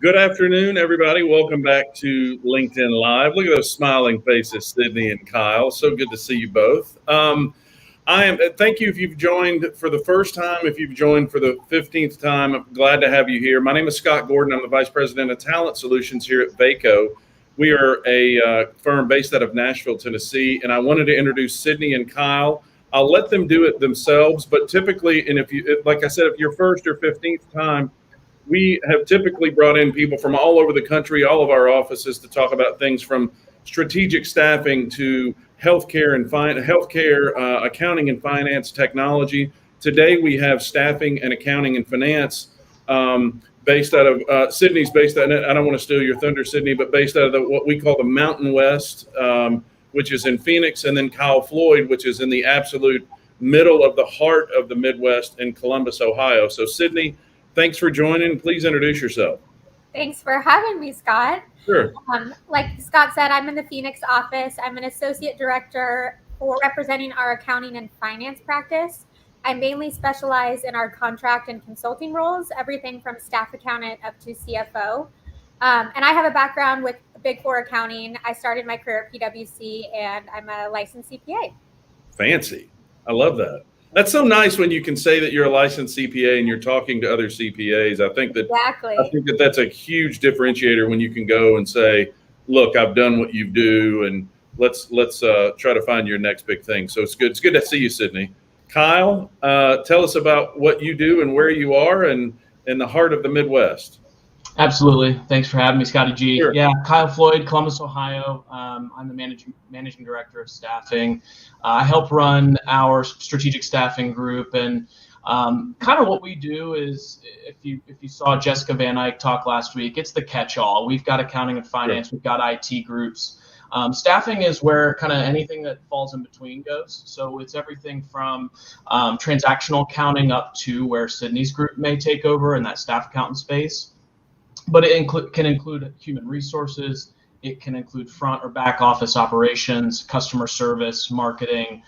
Good afternoon, everybody. Welcome back to LinkedIn Live. Look at those smiling faces, Sydney and Kyle. So good to see you both. Thank you if you've joined for the first time. If you've joined for the 15th time, I'm glad to have you here. My name is Scott Gordon. I'm the Vice President of Talent Solutions here at Vaco. We are a firm based out of Nashville, Tennessee, and I wanted to introduce Sydney and Kyle. I'll let them do it themselves, but typically, and like I said, if you're first or 15th time, we have typically brought in people from all over the country, all of our offices, to talk about things from strategic staffing to healthcare and accounting and finance technology. Today we have staffing and accounting and finance based out of Sydney's based out. I don't want to steal your thunder, Sydney, but based out of what we call the Mountain West, which is in Phoenix, and then Kyle Floyd, which is in the absolute middle of the heart of the Midwest in Columbus, Ohio. So Sydney, thanks for joining. Please introduce yourself. Thanks for having me, Scott. Sure. Like Scott said, I'm in the Phoenix office. I'm an associate director for representing our accounting and finance practice. I mainly specialize in our contract and consulting roles, everything from staff accountant up to CFO. And I have a background with Big Four accounting. I started my career at PwC, and I'm a licensed CPA. Fancy. I love that. That's so nice when you can say that you're a licensed CPA and you're talking to other CPAs. I think that that's a huge differentiator when you can go and say, "Look, I've done what you do, and let's try to find your next big thing." So it's good. It's good to see you, Sydney. Kyle, tell us about what you do and where you are, and in the heart of the Midwest. Absolutely. Thanks for having me, Scotty G. Sure. Yeah, Kyle Floyd, Columbus, Ohio. I'm the managing director of staffing. I help run our strategic staffing group, and kind of what we do is, if you saw Jessica Van Eyck talk last week, it's the catch-all. We've got accounting and finance. Sure. We've got IT groups. Staffing is where kind of anything that falls in between goes. So it's everything from transactional accounting up to where Sydney's group may take over in that staff accountant space. But it can include human resources. It can include front or back office operations, customer service, marketing,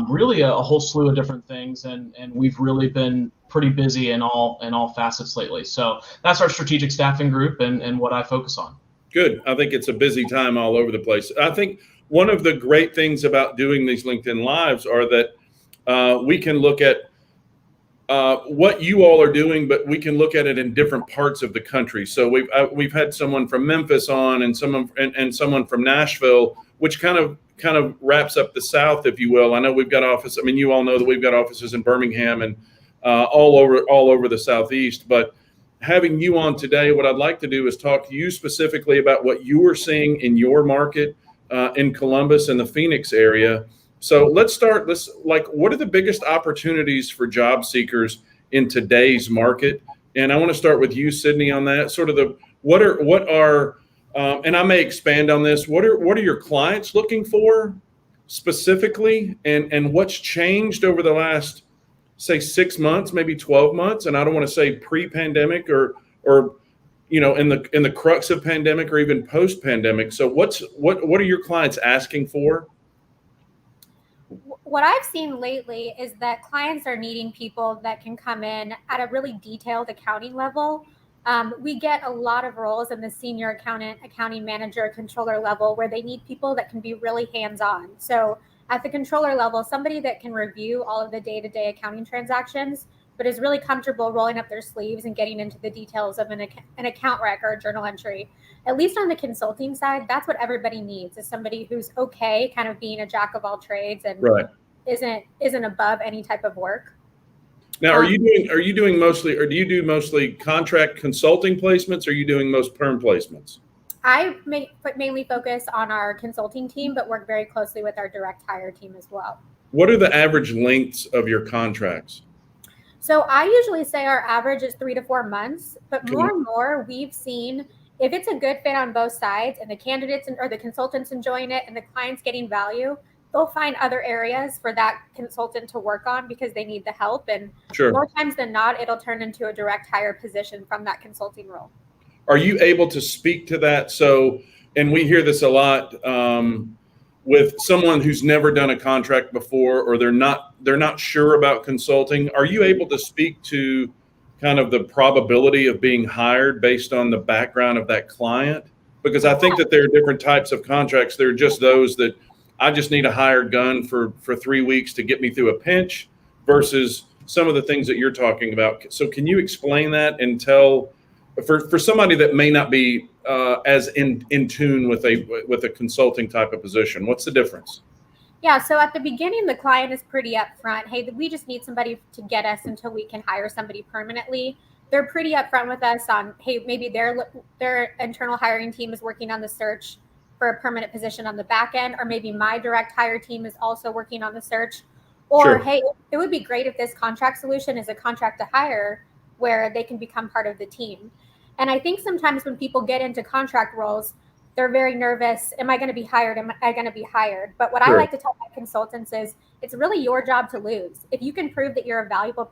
really a whole slew of different things. And we've really been pretty busy in all facets lately. So that's our strategic staffing group and what I focus on. Good. I think it's a busy time all over the place. I think one of the great things about doing these LinkedIn Lives are that we can look at what you all are doing, but we can look at it in different parts of the country. So we've had someone from Memphis on, and someone from Nashville, which kind of wraps up the South, if you will. I know we've got offices. I mean, you all know that we've got offices in Birmingham and all over the Southeast. But having you on today, what I'd like to do is talk to you specifically about what you are seeing in your market in Columbus and the Phoenix area. So let's start. What are the biggest opportunities for job seekers in today's market? And I want to start with you, Sydney, on that. Sort of and I may expand on this. What are your clients looking for specifically, and what's changed over the last, say, 6 months, maybe 12 months? And I don't want to say pre-pandemic or in the crux of pandemic or even post-pandemic. So what are your clients asking for? What I've seen lately is that clients are needing people that can come in at a really detailed accounting level. We get a lot of roles in the senior accountant, accounting manager, controller level where they need people that can be really hands-on. So at the controller level, somebody that can review all of the day-to-day accounting transactions, but is really comfortable rolling up their sleeves and getting into the details of an account rec or a journal entry. At least on the consulting side, that's what everybody needs, is somebody who's okay kind of being a jack of all trades and isn't above any type of work. Now, are you doing mostly, or do you do mostly contract consulting placements, or are you doing most perm placements? I mainly focus on our consulting team, but work very closely with our direct hire team as well. What are the average lengths of your contracts? So I usually say our average is 3 to 4 months, but more and more we've seen, if it's a good fit on both sides and the candidates or the consultants enjoying it and the clients getting value, they'll find other areas for that consultant to work on because they need the help. And more times than not, it'll turn into a direct hire position from that consulting role. Are you able to speak to that? So, and we hear this a lot with someone who's never done a contract before, or they're not sure about consulting. Are you able to speak to kind of the probability of being hired based on the background of that client? Because I think that there are different types of contracts. There are just those that I just need a hired gun for 3 weeks to get me through a pinch versus some of the things that you're talking about. So can you explain that and tell for somebody that may not be as in tune with a consulting type of position, what's the difference? Yeah, so at the beginning, the client is pretty upfront. Hey, we just need somebody to get us until we can hire somebody permanently. They're pretty upfront with us on, hey, maybe their internal hiring team is working on the search for a permanent position on the back end, or maybe my direct hire team is also working on the search. Or, Sure. hey, it would be great if this contract solution is a contract to hire where they can become part of the team. And I think sometimes when people get into contract roles, they're very nervous. Am I going to be hired? Am I going to be hired? But what Sure. I like to tell my consultants is it's really your job to lose. If you can prove that you're a valuable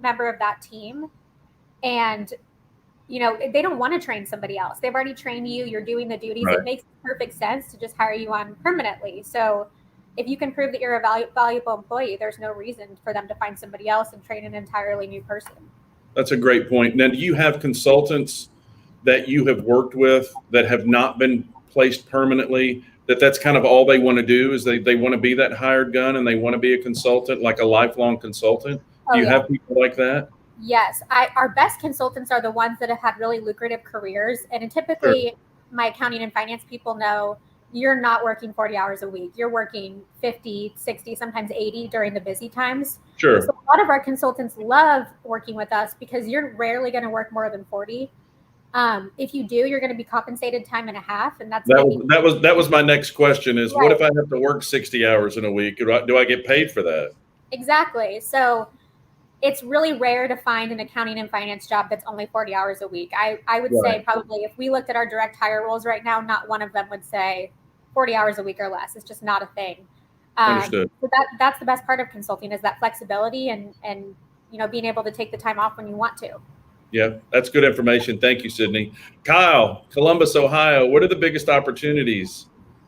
member of that team, and they don't want to train somebody else. They've already trained you. You're doing the duties. Right. It makes perfect sense to just hire you on permanently. So if you can prove that you're a valuable employee, there's no reason for them to find somebody else and train an entirely new person. That's a great point. Now, do you have consultants that you have worked with that have not been placed permanently, that's kind of all they want to do is they want to be that hired gun and they want to be a consultant, like a lifelong consultant? Do you have people like that? Yes. Our best consultants are the ones that have had really lucrative careers. And typically my accounting and finance people know you're not working 40 hours a week. You're working 50, 60, sometimes 80 during the busy times. Sure. So a lot of our consultants love working with us because you're rarely going to work more than 40. If you do, you're going to be compensated time and a half. And that was my next question is, right. What if I have to work 60 hours in a week? Do I get paid for that? Exactly. So it's really rare to find an accounting and finance job that's only 40 hours a week. I would say probably if we looked at our direct hire roles right now, not one of them would say 40 hours a week or less. It's just not a thing. Understood. So that's the best part of consulting is that flexibility and being able to take the time off when you want to. Yeah, that's good information. Thank you, Sydney. Kyle, Columbus, Ohio, what are the biggest opportunities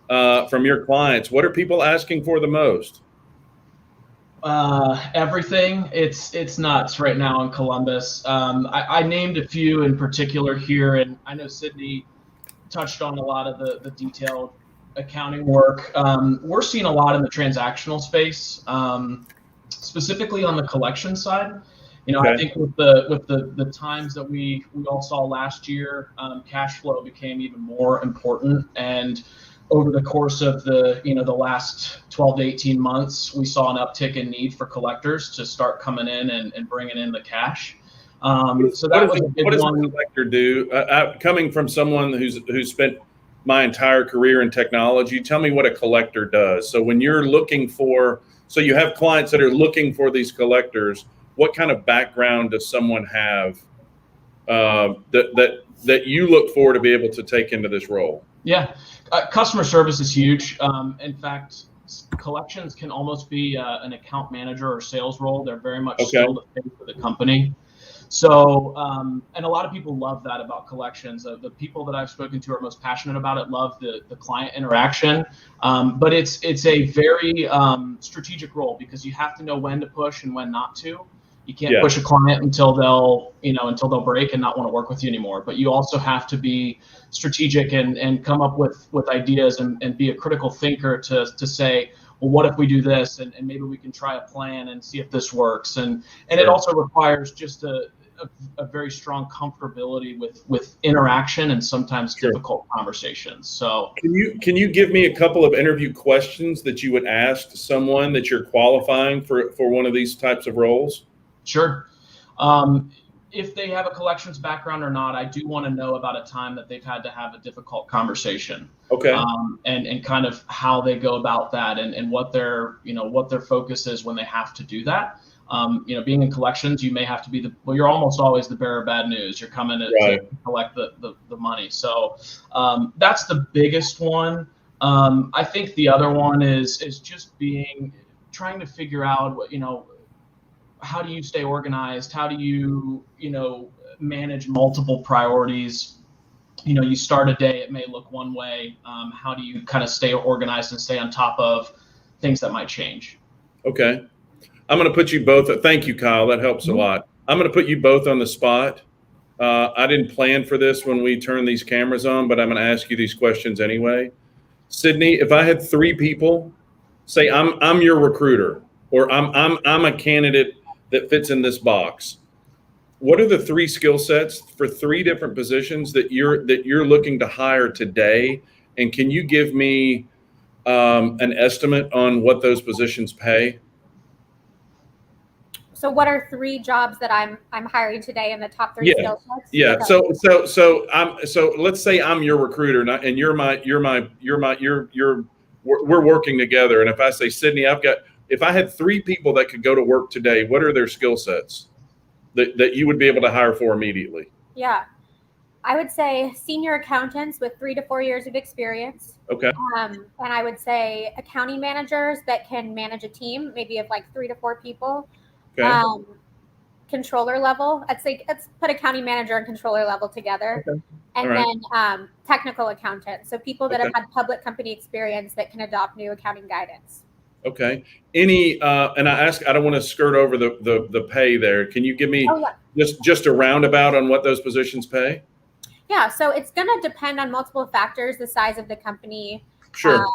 from your clients? What are people asking for the most? Everything. It's nuts right now in Columbus. I named a few in particular here, and I know Sydney touched on a lot of the detailed accounting work. We're seeing a lot in the transactional space, specifically on the collection side. I think with the times that we all saw last year, cash flow became even more important. And over the course of the last 12 to 18 months, we saw an uptick in need for collectors to start coming in and bringing in the cash. So that was a big one. What does a collector do? Coming from someone who's spent my entire career in technology, tell me what a collector does. So when you're so you have clients that are looking for these collectors, what kind of background does someone have that you look for to be able to take into this role? Yeah, customer service is huge. In fact, collections can almost be an account manager or sales role. They're very much still the face of the company. So, and a lot of people love that about collections. The people that I've spoken to are most passionate about it, love the client interaction. But it's a very strategic role because you have to know when to push and when not to. You can't push a client until they'll break and not want to work with you anymore. But you also have to be strategic and come up with ideas and be a critical thinker to say, well, what if we do this and maybe we can try a plan and see if this works. And it also requires just a very strong comfortability with interaction and sometimes difficult conversations. So can you give me a couple of interview questions that you would ask someone that you're qualifying for one of these types of roles? Sure. If they have a collections background or not, I do want to know about a time that they've had to have a difficult conversation. Okay. And kind of how they go about that and what their focus is when they have to do that. Being in collections, you may have to be you're almost always the bearer of bad news. You're coming to collect the money. So that's the biggest one. I think the other one is just trying to figure out how do you stay organized? How do you, manage multiple priorities? You start a day, it may look one way. How do you kind of stay organized and stay on top of things that might change? Okay. I'm going to put you both. Thank you, Kyle. That helps a lot. I'm going to put you both on the spot. I didn't plan for this when we turn these cameras on, but I'm going to ask you these questions anyway. Sydney, if I had three people say I'm your recruiter, or I'm a candidate that fits in this box, what are the three skill sets for three different positions that you're looking to hire today? And can you give me an estimate on what those positions pay? So what are three jobs that I'm hiring today in the top three skill sets? Yeah. Okay. So let's say I'm your recruiter, and we're working together. And if I say, Sydney, if I had three people that could go to work today, what are their skill sets that you would be able to hire for immediately? Yeah. I would say senior accountants with 3 to 4 years of experience. Okay. And I would say accounting managers that can manage a team, maybe of like 3 to 4 people. Okay. Controller level. Let's put accounting manager and controller level together. Okay. And then technical accountants. So people that Okay. have had public company experience that can adopt new accounting guidance. Okay. And I don't want to skirt over the pay there. Can you give me just a roundabout on what those positions pay? Yeah. So it's going to depend on multiple factors, the size of the company. Sure.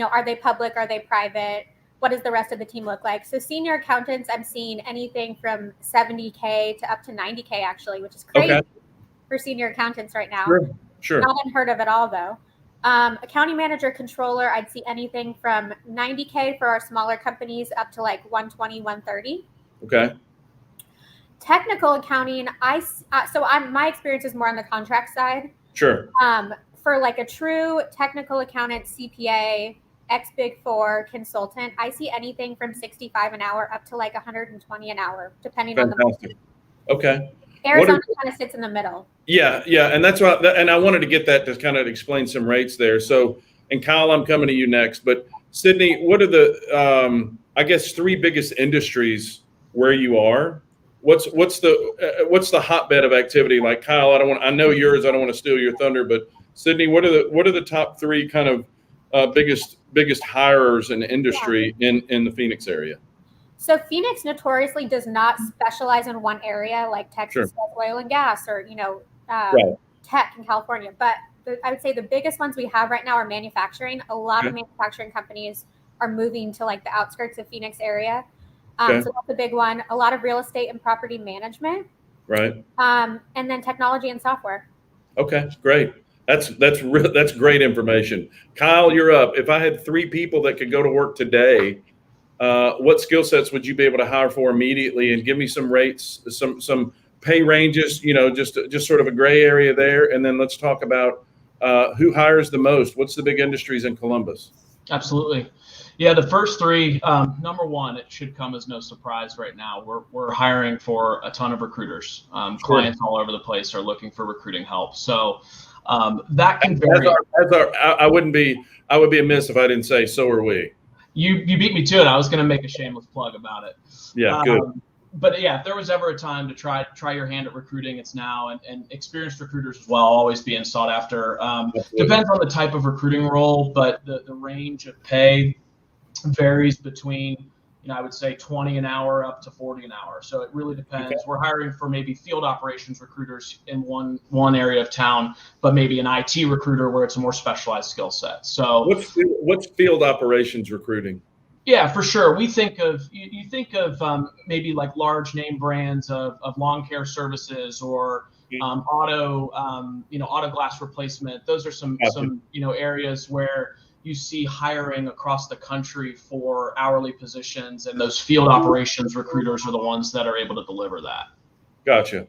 Are they public? Are they private? What does the rest of the team look like? So senior accountants, I'm seeing anything from 70K to up to 90K actually, which is crazy for senior accountants right now. Sure. Not unheard of at all though. Accounting manager, controller, I'd see anything from 90K for our smaller companies up to like 120, 130. Okay. Technical accounting, my experience is more on the contract side. Sure. For like a true technical accountant, CPA, ex-Big Four consultant, I see anything from 65 an hour up to like 120 an hour, depending on the market. Okay. Arizona kind of sits in the middle. Yeah, and that's why. And I wanted to get that to kind of explain some rates there. So, and Kyle, I'm coming to you next. But Sydney, what are the I guess three biggest industries where you are? What's the hotbed of activity? Like Kyle, I know yours. I don't want to steal your thunder, but Sydney, what are the top three kind of biggest hirers in industry in the Phoenix area? So Phoenix notoriously does not specialize in one area like Texas does oil and gas or, tech in California. But I would say the biggest ones we have right now are manufacturing. A lot of manufacturing companies are moving to like the outskirts of Phoenix area. So that's a big one. A lot of real estate and property management. Right. And then technology and software. Okay, great. That's great information. Kyle, you're up. If I had three people that could go to work today, what skill sets would you be able to hire for immediately? And give me some rates, some pay ranges, just sort of a gray area there. And then let's talk about who hires the most. What's the big industries in Columbus? Absolutely. Yeah, the first three, number one, it should come as no surprise right now. We're hiring for a ton of recruiters. Clients all over the place are looking for recruiting help. So that can vary. I would be amiss if I didn't say so are we. You beat me to it. I was going to make a shameless plug about it. Yeah, good. But yeah, if there was ever a time to try your hand at recruiting, it's now. And experienced recruiters as well, always being sought after. Depends on the type of recruiting role, but the range of pay varies between, I would say 20 an hour up to 40 an hour. So it really depends. Okay. We're hiring for maybe field operations recruiters in one area of town, but maybe an IT recruiter where it's a more specialized skill set. So what's field operations recruiting? Yeah, for sure. We think of you think of maybe like large name brands of lawn care services or auto glass replacement. Those are some areas where you see hiring across the country for hourly positions, and those field operations recruiters are the ones that are able to deliver that. Gotcha.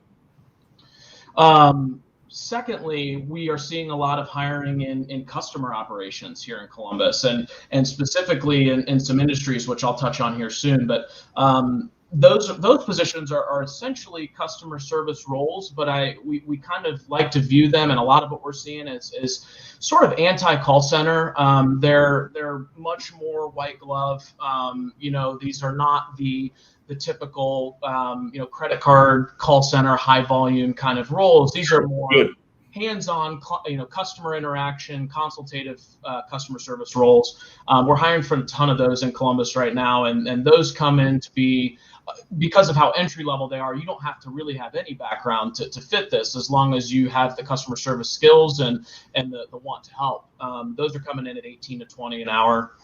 Secondly, we are seeing a lot of hiring in customer operations here in Columbus, and specifically in some industries, which I'll touch on here soon. But those positions are essentially customer service roles, but we kind of like to view them, and a lot of what we're seeing is sort of anti-call center. They're much more white glove. These are not the typical credit card call center high volume kind of roles. These are more hands-on, customer interaction, consultative customer service roles. We're hiring for a ton of those in Columbus right now, and those come in to be, because of how entry level they are, you don't have to really have any background to fit this, as long as you have the customer service skills and the want to help. Those are coming in at 18 to 20 an hour.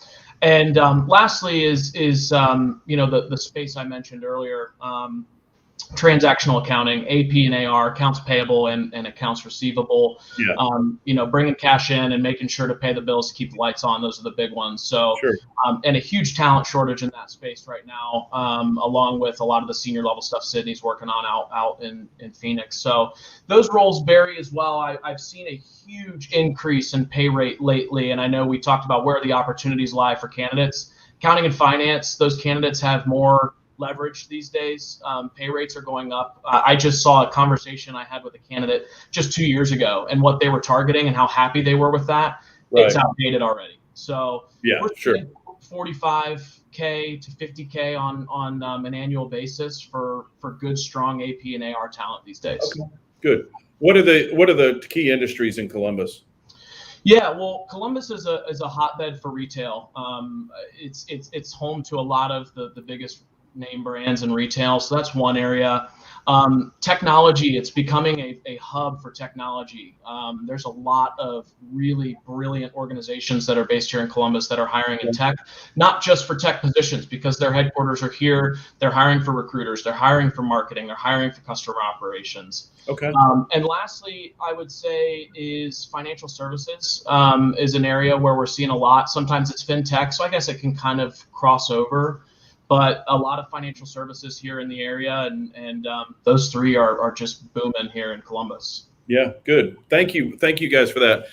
And lastly is the space I mentioned earlier, transactional accounting, AP and AR, accounts payable and accounts receivable. Yeah. Bringing cash in and making sure to pay the bills to keep the lights on. Those are the big ones. So, Sure. And a huge talent shortage in that space right now, along with a lot of the senior level stuff Sydney's working on out in Phoenix. So those roles vary as well. I've seen a huge increase in pay rate lately, and I know we talked about where the opportunities lie for candidates. Accounting and finance, those candidates have more leverage these days. Pay rates are going up. I just saw a conversation I had with a candidate just 2 years ago, and what they were targeting and how happy they were with that. Right. It's outdated already. So yeah, we're sure. 45K to 50K on an annual basis for good, strong AP and AR talent these days. Okay. Good. What are the key industries in Columbus? Yeah, well, Columbus is a hotbed for retail. It's home to a lot of the biggest name brands in retail. So that's one area. Technology, it's becoming a hub for technology. There's a lot of really brilliant organizations that are based here in Columbus that are hiring in tech, not just for tech positions, because their headquarters are here. They're hiring for recruiters. They're hiring for marketing. They're hiring for customer operations. Okay. And lastly, I would say is financial services is an area where we're seeing a lot. Sometimes it's fintech, so I guess it can kind of cross over. But a lot of financial services here in the area, and those three are just booming here in Columbus. Yeah, good. Thank you guys for that.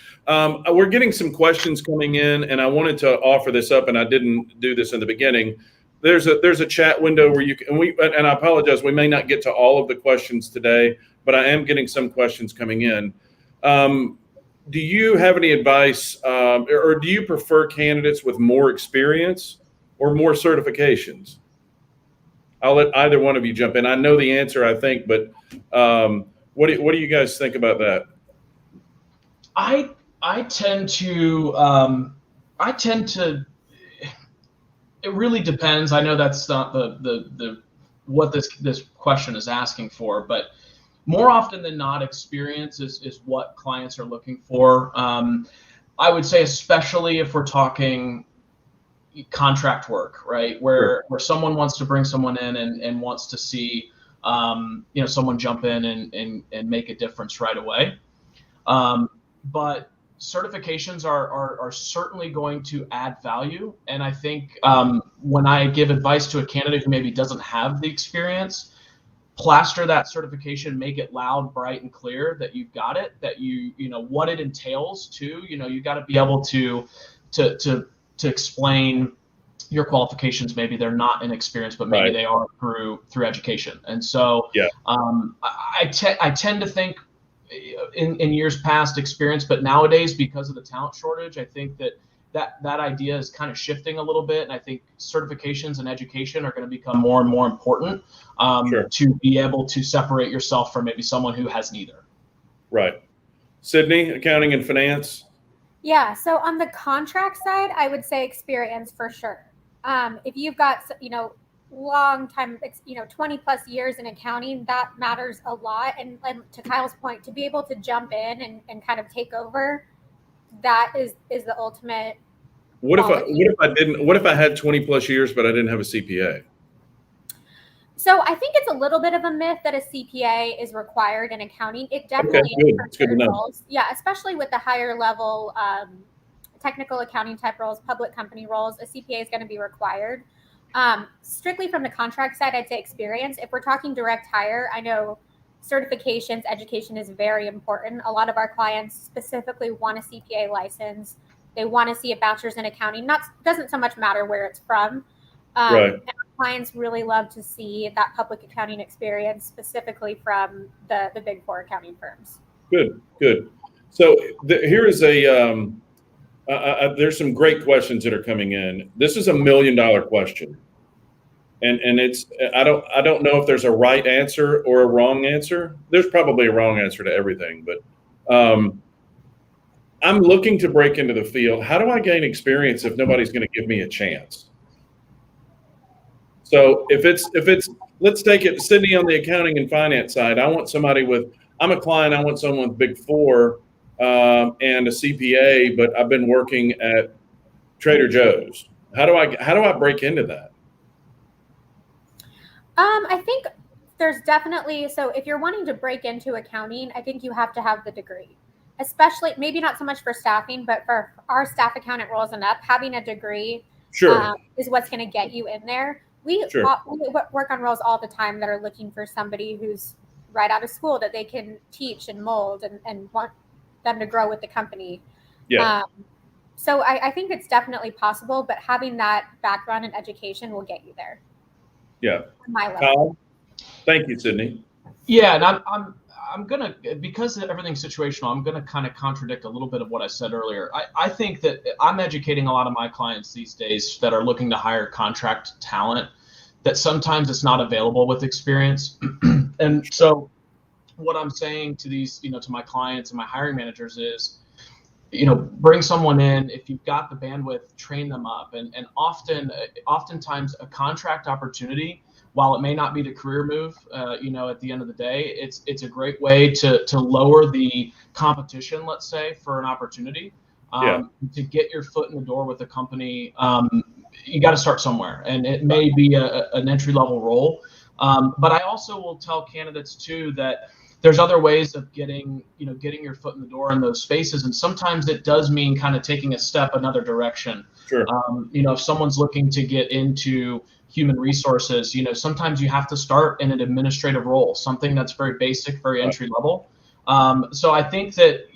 We're getting some questions coming in, and I wanted to offer this up, and I didn't do this in the beginning. There's a chat window where you can, and I apologize, we may not get to all of the questions today, but I am getting some questions coming in. Do you have any advice, or do you prefer candidates with more experience or more certifications? I'll let either one of you jump in. I know the answer, I think, but what do you guys think about that? I tend to it really depends. I know that's not the what this question is asking for, but more often than not, experience is what clients are looking for. I would say, especially if we're talking contract work, right? Where someone wants to bring someone in and wants to see, someone jump in and make a difference right away. But certifications are certainly going to add value. And I think when I give advice to a candidate who maybe doesn't have the experience, plaster that certification, make it loud, bright, and clear that you've got it, that you know what it entails too. You got to be able to explain your qualifications. Maybe they're not in experience, but maybe they are through education. And so I tend to think in years past experience, but nowadays, because of the talent shortage, I think that idea is kind of shifting a little bit. And I think certifications and education are going to become more and more important to be able to separate yourself from maybe someone who has neither. Right. Sydney, accounting and finance. Yeah. So on the contract side, I would say experience for sure. If you've got, long time, 20 plus years in accounting, that matters a lot. And to Kyle's point, to be able to jump in and kind of take over, that is the ultimate. What if I had 20 plus years, but I didn't have a CPA? So I think it's a little bit of a myth that a CPA is required in accounting. It definitely is for certain roles. Yeah, especially with the higher level technical accounting type roles, public company roles, a CPA is going to be required. Strictly from the contract side, I'd say experience. If we're talking direct hire, I know certifications, education is very important. A lot of our clients specifically want a CPA license. They want to see a bachelor's in accounting. Doesn't so much matter where it's from. And our clients really love to see that public accounting experience, specifically from the big four accounting firms. Good. So here is there's some great questions that are coming in. This is $1 million question. And it's I don't know if there's a right answer or a wrong answer. There's probably a wrong answer to everything, but Um, I'm looking to break into the field. How do I gain experience if nobody's going to give me a chance? So if it's let's take it, Sydney, on the accounting and finance side. I want somebody with. I'm a client. I want someone with Big Four and a CPA, but I've been working at Trader Joe's. How do I break into that? I think there's definitely, so if you're wanting to break into accounting, I think you have to have the degree, especially maybe not so much for staffing, but for our staff accountant roles and up, having a degree Sure. is what's going to get you in there. We work on roles all the time that are looking for somebody who's right out of school that they can teach and mold and want them to grow with the company. Yeah. So I think it's definitely possible, but having that background in education will get you there. Yeah. My level. Kyle? Thank you, Sydney. Yeah, and I'm gonna, because everything's situational, I'm gonna kind of contradict a little bit of what I said earlier. I think that I'm educating a lot of my clients these days that are looking to hire contract talent, that sometimes it's not available with experience. And so what I'm saying to these, to my clients and my hiring managers is, bring someone in. If you've got the bandwidth, train them up. And oftentimes a contract opportunity, while it may not be the career move, at the end of the day, it's a great way to lower the competition, let's say, for an opportunity. To get your foot in the door with a company. You got to start somewhere, and it may be an entry-level role. But I also will tell candidates too that there's other ways of getting your foot in the door in those spaces, and sometimes it does mean kind of taking a step another direction. Sure. If someone's looking to get into human resources, sometimes you have to start in an administrative role, something that's very basic, very entry level. So I think that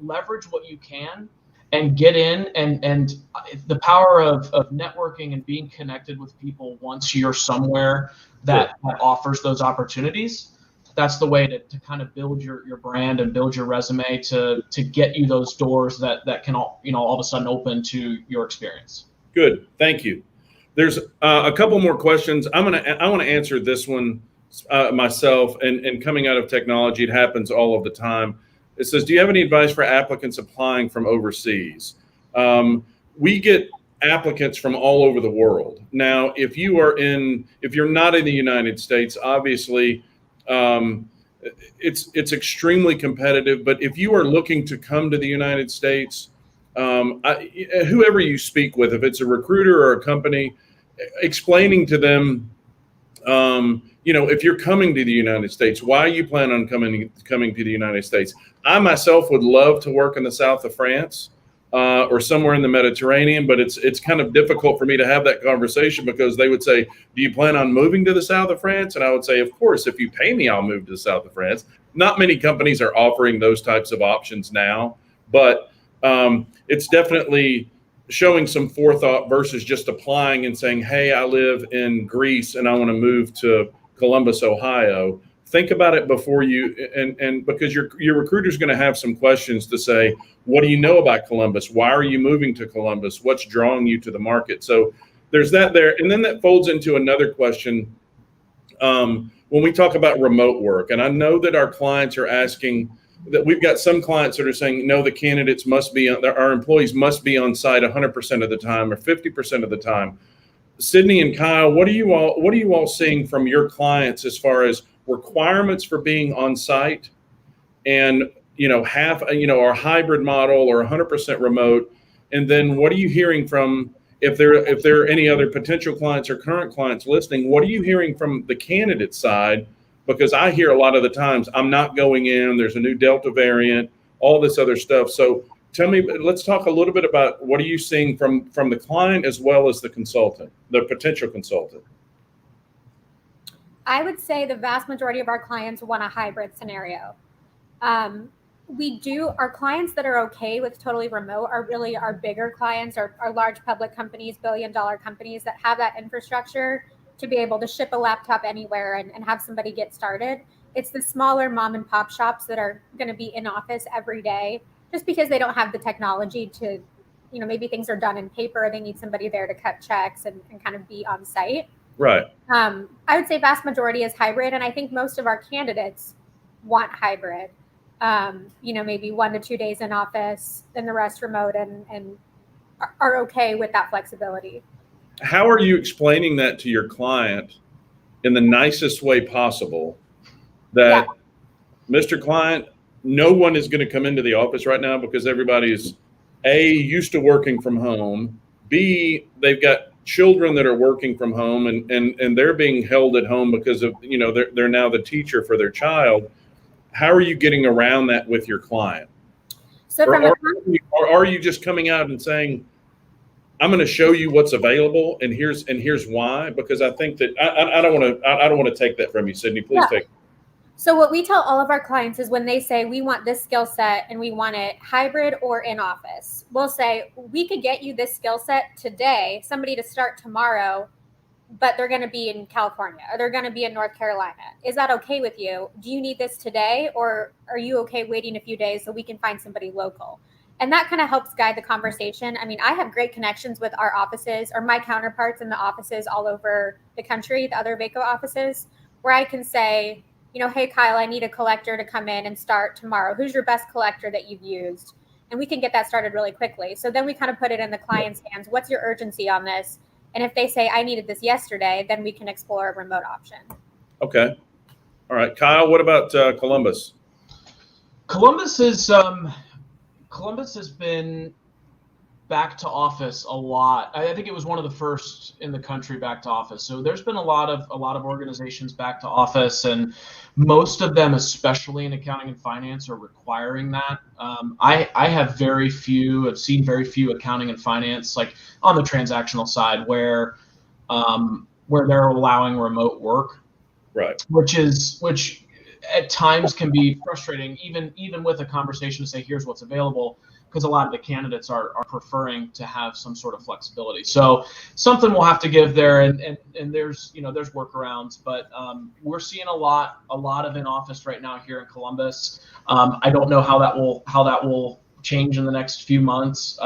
leverage what you can and get in, and the power of networking and being connected with people once you're somewhere that offers those opportunities. That's the way to kind of build your brand and build your resume to get you those doors that can all of a sudden open to your experience. Good. Thank you. There's a couple more questions. I want to answer this one myself. And coming out of technology, it happens all of the time. It says, do you have any advice for applicants applying from overseas? We get applicants from all over the world. Now, if you're not in the United States, obviously, it's extremely competitive. But if you are looking to come to the United States, whoever you speak with, if it's a recruiter or a company, explaining to them, if you're coming to the United States, why you plan on coming to the United States. I myself would love to work in the south of France or somewhere in the Mediterranean, but it's kind of difficult for me to have that conversation because they would say, do you plan on moving to the south of France? And I would say, of course, if you pay me, I'll move to the south of France. Not many companies are offering those types of options now, but it's definitely showing some forethought versus just applying and saying, hey, I live in Greece and I want to move to Columbus, Ohio. Think about it before you, and because your recruiter's going to have some questions to say, what do you know about Columbus? Why are you moving to Columbus? What's drawing you to the market? So there's that there. And then that folds into another question. When we talk about remote work, and I know that our clients are asking, that we've got some clients that are saying, no, the candidates must be, our employees must be on site 100% of the time or 50% of the time. Sydney and Kyle, what are you all seeing from your clients as far as requirements for being on site and, our hybrid model or 100% remote? And then what are you hearing from, if there are any other potential clients or current clients listening, what are you hearing from the candidate side? Because I hear a lot of the times, I'm not going in, there's a new Delta variant, all this other stuff. So tell me, let's talk a little bit about what are you seeing from the client as well as the consultant, the potential consultant? I would say the vast majority of our clients want a hybrid scenario. Our clients that are okay with totally remote are really our bigger clients, our large public companies, billion-dollar companies that have that infrastructure to be able to ship a laptop anywhere and have somebody get started. It's the smaller mom and pop shops that are going to be in office every day just because they don't have the technology to, maybe things are done in paper. They need somebody there to cut checks and kind of be on site. Right. I would say vast majority is hybrid. And I think most of our candidates want hybrid. maybe 1 to 2 days in office and the rest remote, and are okay with that flexibility. How are you explaining that to your client in the nicest way possible that, Mr. Client, no one is going to come into the office right now because everybody's A, used to working from home, B, they've got children that are working from home and they're being held at home because of, they're now the teacher for their child. How are you getting around that with your client? So or are you just coming out and saying, I'm going to show you what's available and here's why? Because I think that I don't want to take that from you, Sydney. Please take it. So what we tell all of our clients is when they say we want this skill set and we want it hybrid or in office, we'll say we could get you this skill set today, somebody to start tomorrow, but they're going to be in California or they're going to be in North Carolina. Is that okay with you? Do you need this today, or are you okay waiting a few days so we can find somebody local? And that kind of helps guide the conversation. I mean, I have great connections with our offices or my counterparts in the offices all over the country, the other VACO offices, where I can say, hey, Kyle, I need a collector to come in and start tomorrow. Who's your best collector that you've used? And we can get that started really quickly. So then we kind of put it in the client's hands. What's your urgency on this? And if they say, I needed this yesterday, then we can explore a remote option. Okay. All right. Kyle, what about Columbus? Columbus has been back to office a lot. I think it was one of the first in the country back to office. So there's been a lot of organizations back to office, and most of them, especially in accounting and finance, are requiring that. I've seen very few accounting and finance, like on the transactional side, where they're allowing remote work, right? Which at times can be frustrating, even with a conversation to say, here's what's available, because a lot of the candidates are preferring to have some sort of flexibility. So something we'll have to give there, and there's workarounds, but we're seeing a lot of in office right now here in Columbus. I don't know how that will change in the next few months.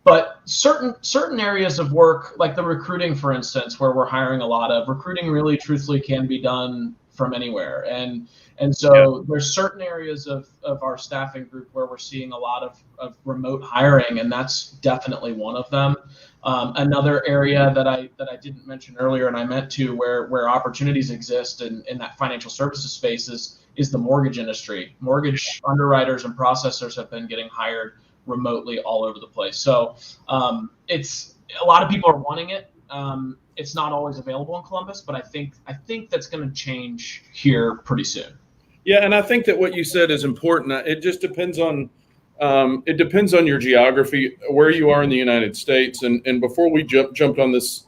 But certain areas of work, like the recruiting, for instance, where we're hiring a lot of recruiting, really truthfully can be done from anywhere. And so there's certain areas of our staffing group where we're seeing a lot of remote hiring, and that's definitely one of them. Another area that I didn't mention earlier, and I meant to, where opportunities exist in that financial services space is the mortgage industry. Mortgage underwriters and processors have been getting hired remotely all over the place. So it's a lot of people are wanting it. It's not always available in Columbus, but I think that's going to change here pretty soon. Yeah, and I think that what you said is important. It just depends on your geography, where you are in the United States. And before we jumped on this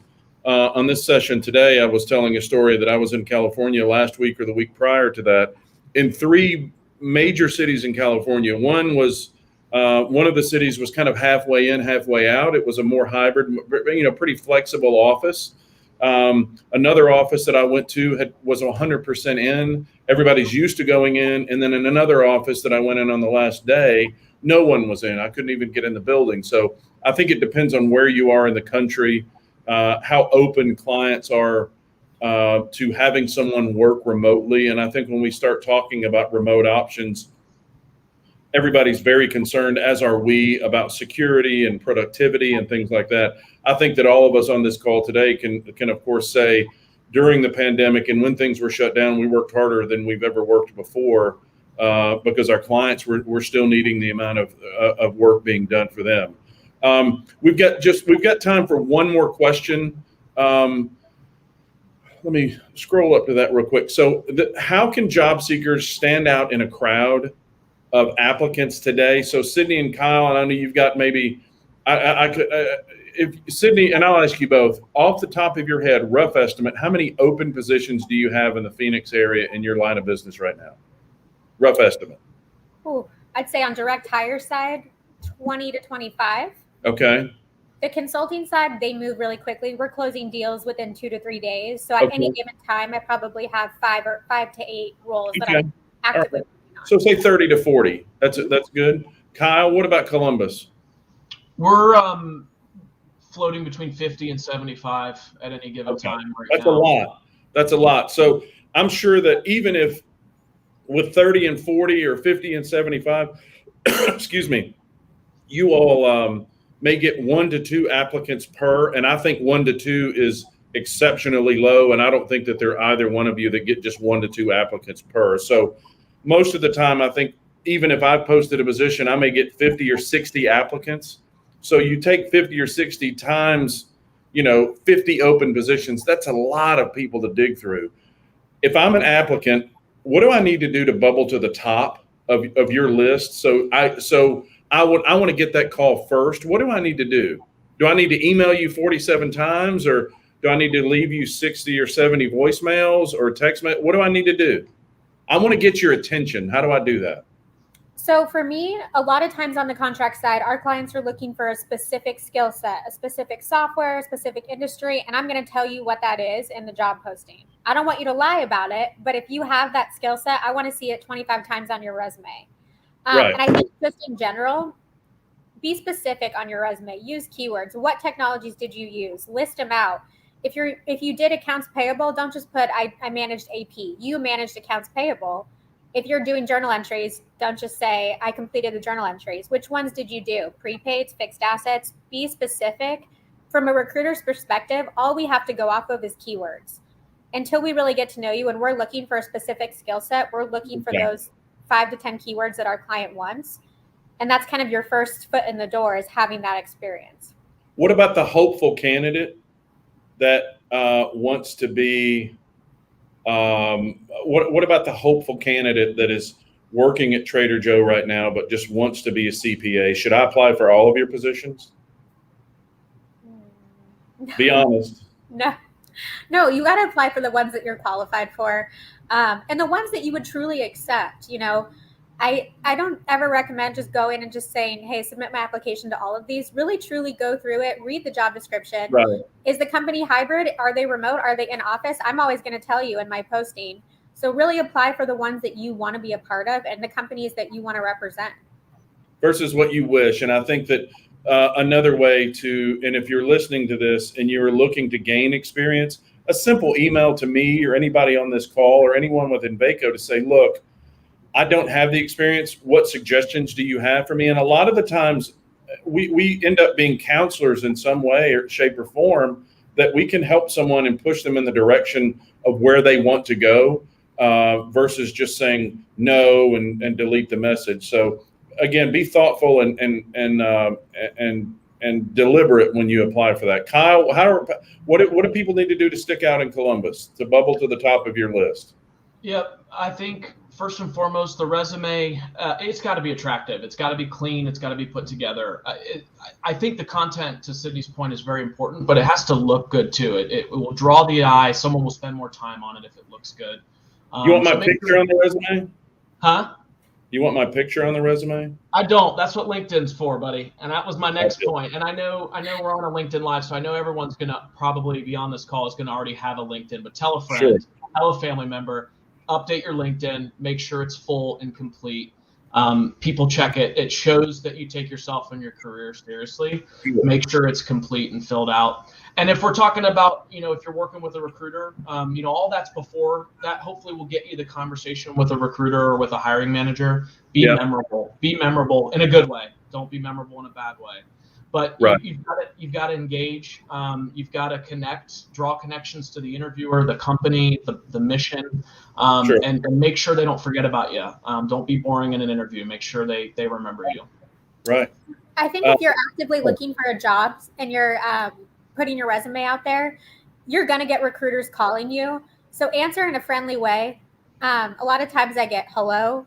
session today, I was telling a story that I was in California last week or the week prior to that, in 3 major cities in California. One of the cities was kind of halfway in, halfway out. It was a more hybrid, pretty flexible office. Another office that I went to was 100% in. Everybody's used to going in. And then in another office that I went in on the last day, no one was in. I couldn't even get in the building. So I think it depends on where you are in the country, how open clients are to having someone work remotely. And I think when we start talking about remote options, everybody's very concerned, as are we, about security and productivity and things like that. I think that all of us on this call today can of course say, during the pandemic and when things were shut down, we worked harder than we've ever worked before because our clients were still needing the amount of work being done for them. We've got time for one more question. Let me scroll up to that real quick. So how can job seekers stand out in a crowd of applicants today? So Sydney and Kyle, and I know you've got maybe, if Sydney, and I'll ask you both, off the top of your head, rough estimate, how many open positions do you have in the Phoenix area in your line of business right now? Rough estimate. Ooh, I'd say on direct hire side, 20 to 25. Okay. The consulting side, they move really quickly. We're closing deals within 2 to 3 days. So at any given time, I probably have 5 to 8 roles that I'm actively working on. So say 30 to 40. That's good. Kyle, what about Columbus? We're floating between 50 and 75 at any given time right now. That's a lot. So I'm sure that even if with 30 and 40 or 50 and 75, excuse me, you all may get 1 to 2 applicants per, and I think 1 to 2 is exceptionally low, and I don't think that there are either one of you that get just 1 to 2 applicants per. So most of the time, I think even if I posted a position, I may get 50 or 60 applicants. So you take 50 or 60 times, 50 open positions, that's a lot of people to dig through. If I'm an applicant, what do I need to do to bubble to the top of your list? So I want to get that call first. What do I need to do? Do I need to email you 47 times, or do I need to leave you 60 or 70 voicemails or text messages? What do I need to do? I want to get your attention. How do I do that? So for me, a lot of times on the contract side, our clients are looking for a specific skill set, a specific software, a specific industry, and I'm going to tell you what that is in the job posting. I don't want you to lie about it, but if you have that skill set, I want to see it 25 times on your resume. Right. And I think just in general, be specific on your resume. Use keywords. What technologies did you use? List them out. If you did accounts payable, don't just put I managed AP. You managed accounts payable. If you're doing journal entries, don't just say I completed the journal entries. Which ones did you do? Prepaids, fixed assets. Be specific. From a recruiter's perspective, all we have to go off of is keywords. Until we really get to know you and we're looking for a specific skill set, we're looking for those 5 to 10 keywords that our client wants. And that's kind of your first foot in the door, is having that experience. What about the hopeful candidate that wants to be, what about the hopeful candidate that is working at Trader Joe right now, but just wants to be a CPA? Should I apply for all of your positions? Be honest. No, you got to apply for the ones that you're qualified for, and the ones that you would truly accept. I don't ever recommend just going and just saying, hey, submit my application to all of these. Really, truly go through it. Read the job description. Right. Is the company hybrid? Are they remote? Are they in office? I'm always going to tell you in my posting. So really apply for the ones that you want to be a part of and the companies that you want to represent. Versus what you wish. And I think that another way to, and if you're listening to this and you're looking to gain experience, a simple email to me or anybody on this call or anyone within Vaco to say, look, I don't have the experience. What suggestions do you have for me? And a lot of the times we end up being counselors in some way or shape or form, that we can help someone and push them in the direction of where they want to go, versus just saying no and delete the message. So again, be thoughtful and deliberate when you apply for that. Kyle, what do people need to do to stick out in Columbus, to bubble to the top of your list? Yep, I think first and foremost, the resume, it's got to be attractive. It's got to be clean. It's got to be put together. I think the content, to Sydney's point, is very important, but it has to look good too. It will draw the eye. Someone will spend more time on it if it looks good. You want my picture on the resume? Huh? You want my picture on the resume? I don't. That's what LinkedIn's for, buddy. And that was my next point. And I know we're on a LinkedIn Live, so I know everyone's going to probably be on this call is going to already have a LinkedIn, but tell a friend, sure. Tell a family member, update your LinkedIn, make sure it's full and complete. People check it. It shows that you take yourself and your career seriously. Make sure it's complete and filled out. And if we're talking about, if you're working with a recruiter, all that's before that hopefully will get you the conversation with a recruiter or with a hiring manager. Be memorable in a good way. Don't be memorable in a bad way. But right. you've got to engage. You've got to connect, draw connections to the interviewer, the company, the mission, Sure. and make sure they don't forget about you. Don't be boring in an interview. Make sure they remember you. Right. I think if you're actively looking for a job and you're putting your resume out there, you're going to get recruiters calling you. So answer in a friendly way. A lot of times I get hello,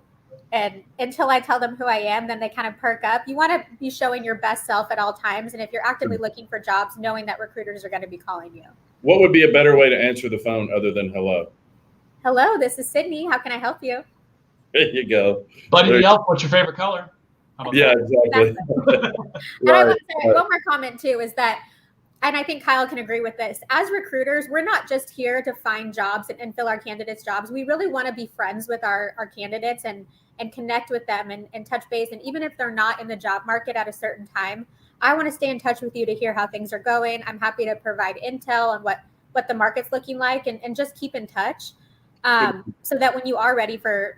and until I tell them who I am, then they kind of perk up. You want to be showing your best self at all times. And if you're actively looking for jobs, knowing that recruiters are going to be calling you. What would be a better way to answer the phone other than hello? Hello, this is Sydney. How can I help you? There you go. Buddy Yelp, what's your favorite color? Yeah, exactly. And I want to say one more comment too, is that, and I think Kyle can agree with this, as recruiters, we're not just here to find jobs and fill our candidates' jobs. We really want to be friends with our candidates and connect with them and touch base. And even if they're not in the job market at a certain time, I want to stay in touch with you to hear how things are going. I'm happy to provide intel on what the market's looking like and just keep in touch, so that when you are ready for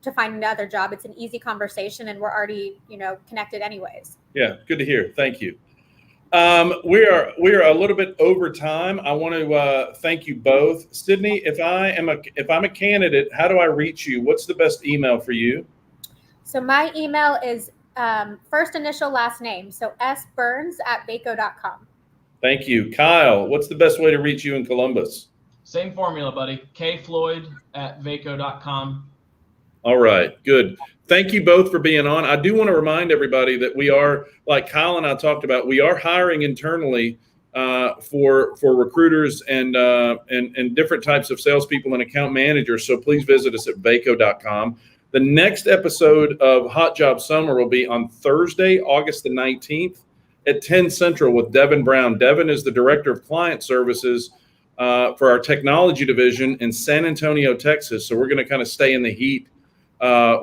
to find another job. It's an easy conversation, and we're already, connected anyways. Yeah, good to hear. Thank you. We are a little bit over time. I want to thank you both. Sydney, if I'm a candidate, how do I reach you? What's the best email for you? So my email is first initial last name, so sburns@vaco.com. Thank you. Kyle, what's the best way to reach you in Columbus? Same formula, buddy. kfloyd@vaco.com. All right, good. Thank you both for being on. I do want to remind everybody that we are, like Kyle and I talked about, we are hiring internally for recruiters and different types of salespeople and account managers. So please visit us at vaco.com. The next episode of Hot Job Summer will be on Thursday, August the 19th at 10 Central with Devin Brown. Devin is the Director of Client Services for our technology division in San Antonio, Texas. So we're going to kind of stay in the heat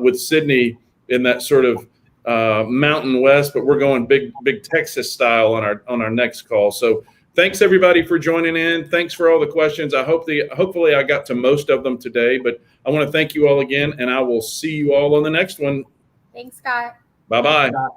with Sydney in that sort of Mountain West, but we're going big Texas style on our next call. So thanks everybody for joining in. Thanks for all the questions. Hopefully I got to most of them today, but I want to thank you all again, and I will see you all on the next one. Thanks, Scott. Bye-bye. Thanks, Scott.